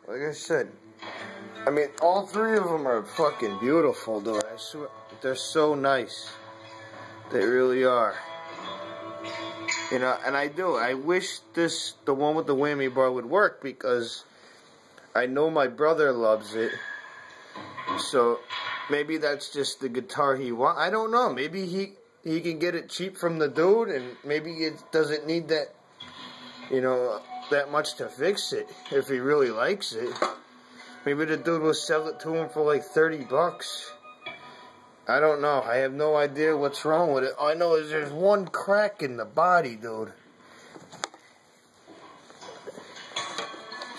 like I said, I mean, all three of them are fucking beautiful, dude. I swear, they're so nice. They really are. You know, and I wish the one with the whammy bar would work, because I know my brother loves it. So maybe that's just the guitar he wants. I don't know. Maybe he can get it cheap from the dude, and maybe it doesn't need that, you know, that much to fix it if he really likes it. Maybe the dude will sell it to him for like 30 bucks. I don't know. I have no idea what's wrong with it. All I know is there's one crack in the body, dude.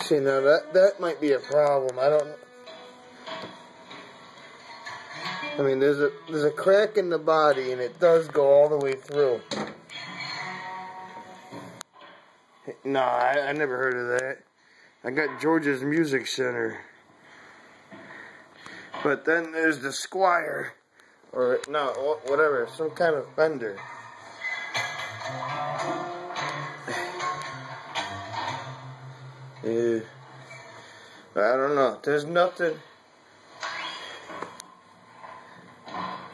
See, now that might be a problem. I don't. I mean, there's a crack in the body, and it does go all the way through. No, I never heard of that. I got George's Music Center. But then there's the Squire. Or, no, whatever. Some kind of Fender. Yeah. I don't know. There's nothing.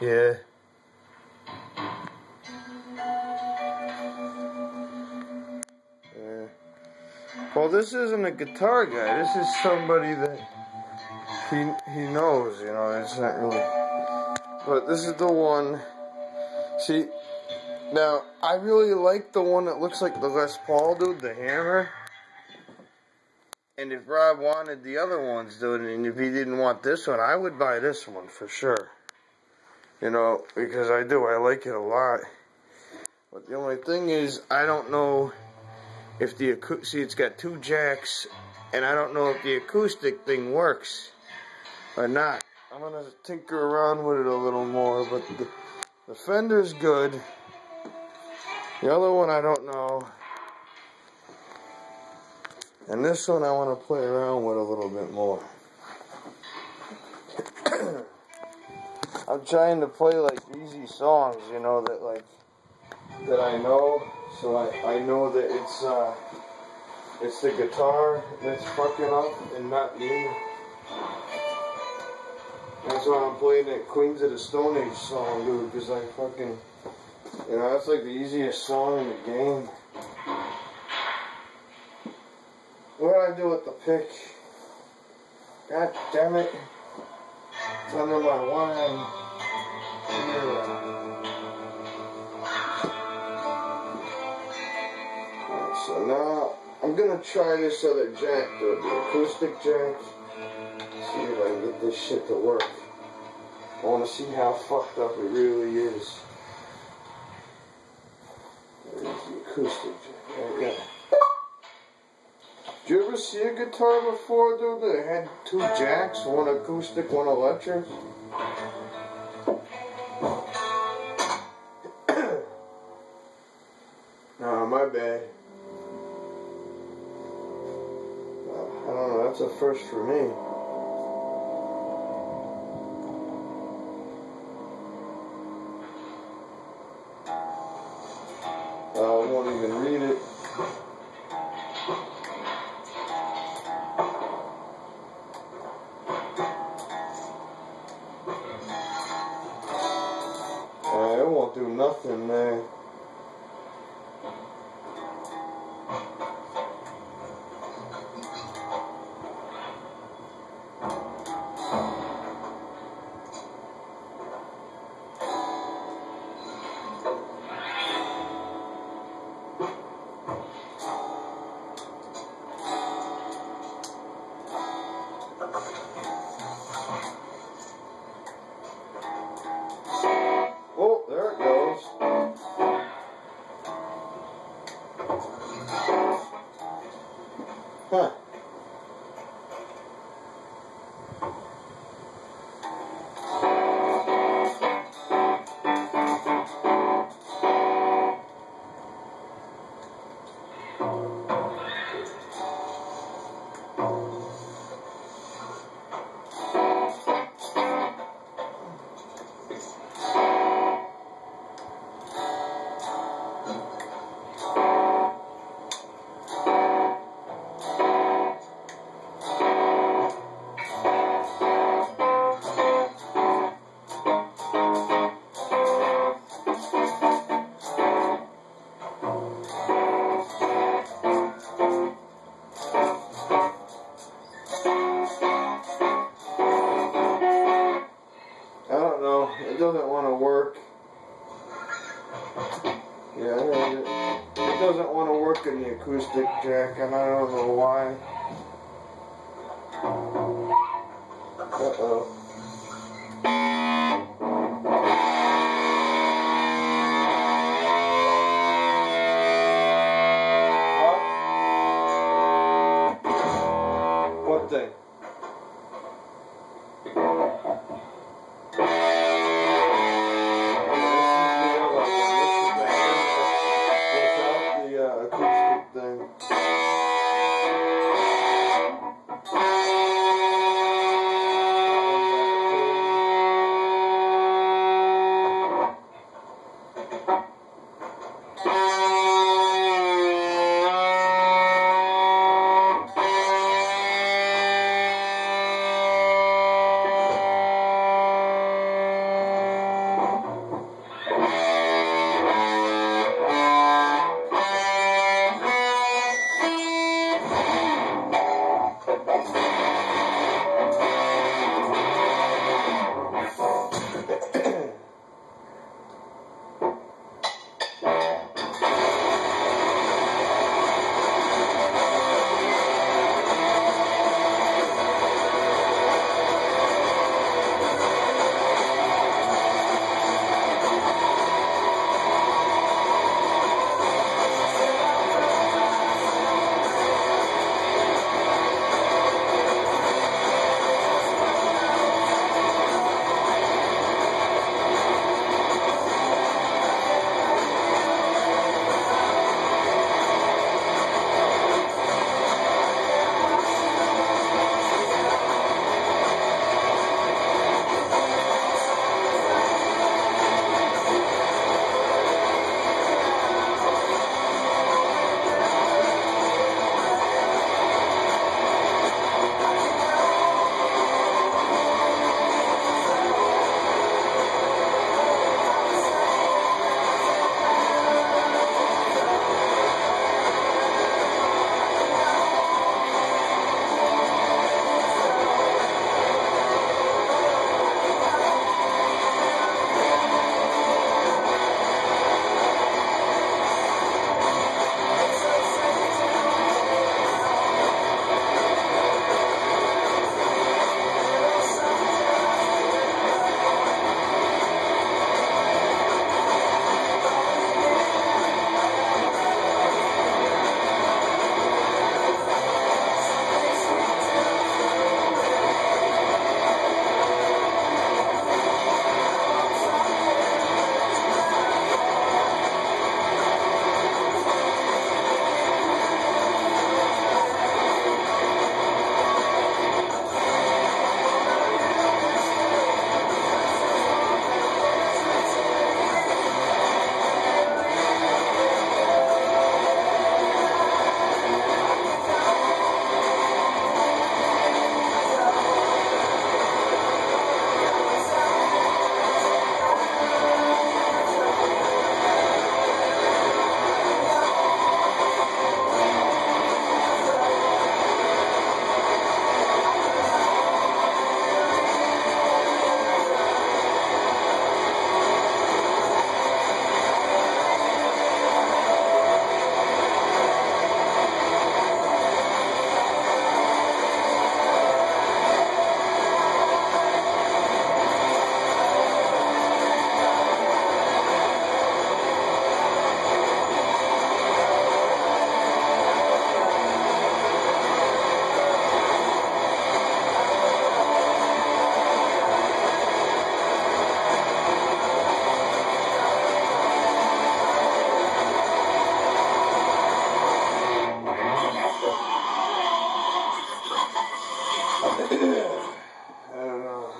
Yeah. Well, this isn't a guitar guy. This is somebody that he knows, you know. It's not really. But this is the one. See, now I really like the one that looks like the Les Paul, dude, the hammer. And if Rob wanted the other ones, dude, and if he didn't want this one, I would buy this one for sure. You know, because I do. I like it a lot. But the only thing is, I don't know if the acoustic, see, it's got 2 jacks, and I don't know if the acoustic thing works or not. I'm going to tinker around with it a little more, but the Fender's good. The other one, I don't know. And this one, I want to play around with a little bit more. I'm trying to play, like, easy songs, you know, that I know, so I know that it's the guitar that's fucking up and not me. That's why I'm playing that Queens of the Stone Age song, dude, because I fucking, you know, that's like the easiest song in the game. What do I do with the pick? God damn it. It's under my one hand. So now, I'm gonna try this other jack, dude, the acoustic jack. See if I can get this shit to work. I wanna see how fucked up it really is. There's the acoustic jack. Right there. Did you ever see a guitar before, dude, that had 2 jacks, one acoustic, one electric? No, my bad. I don't know, that's a first for me. I won't even read it. It won't do nothing, man. work in the acoustic jack, and I don't know why. Uh-oh. What thing?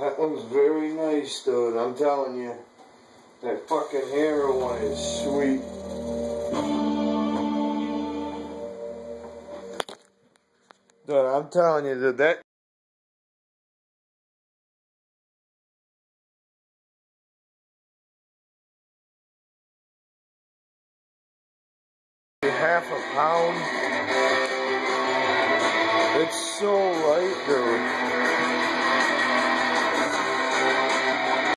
That one's very nice, dude. I'm telling you, that fucking heroin is sweet. Dude, I'm telling you, that half a pound. It's so light, dude.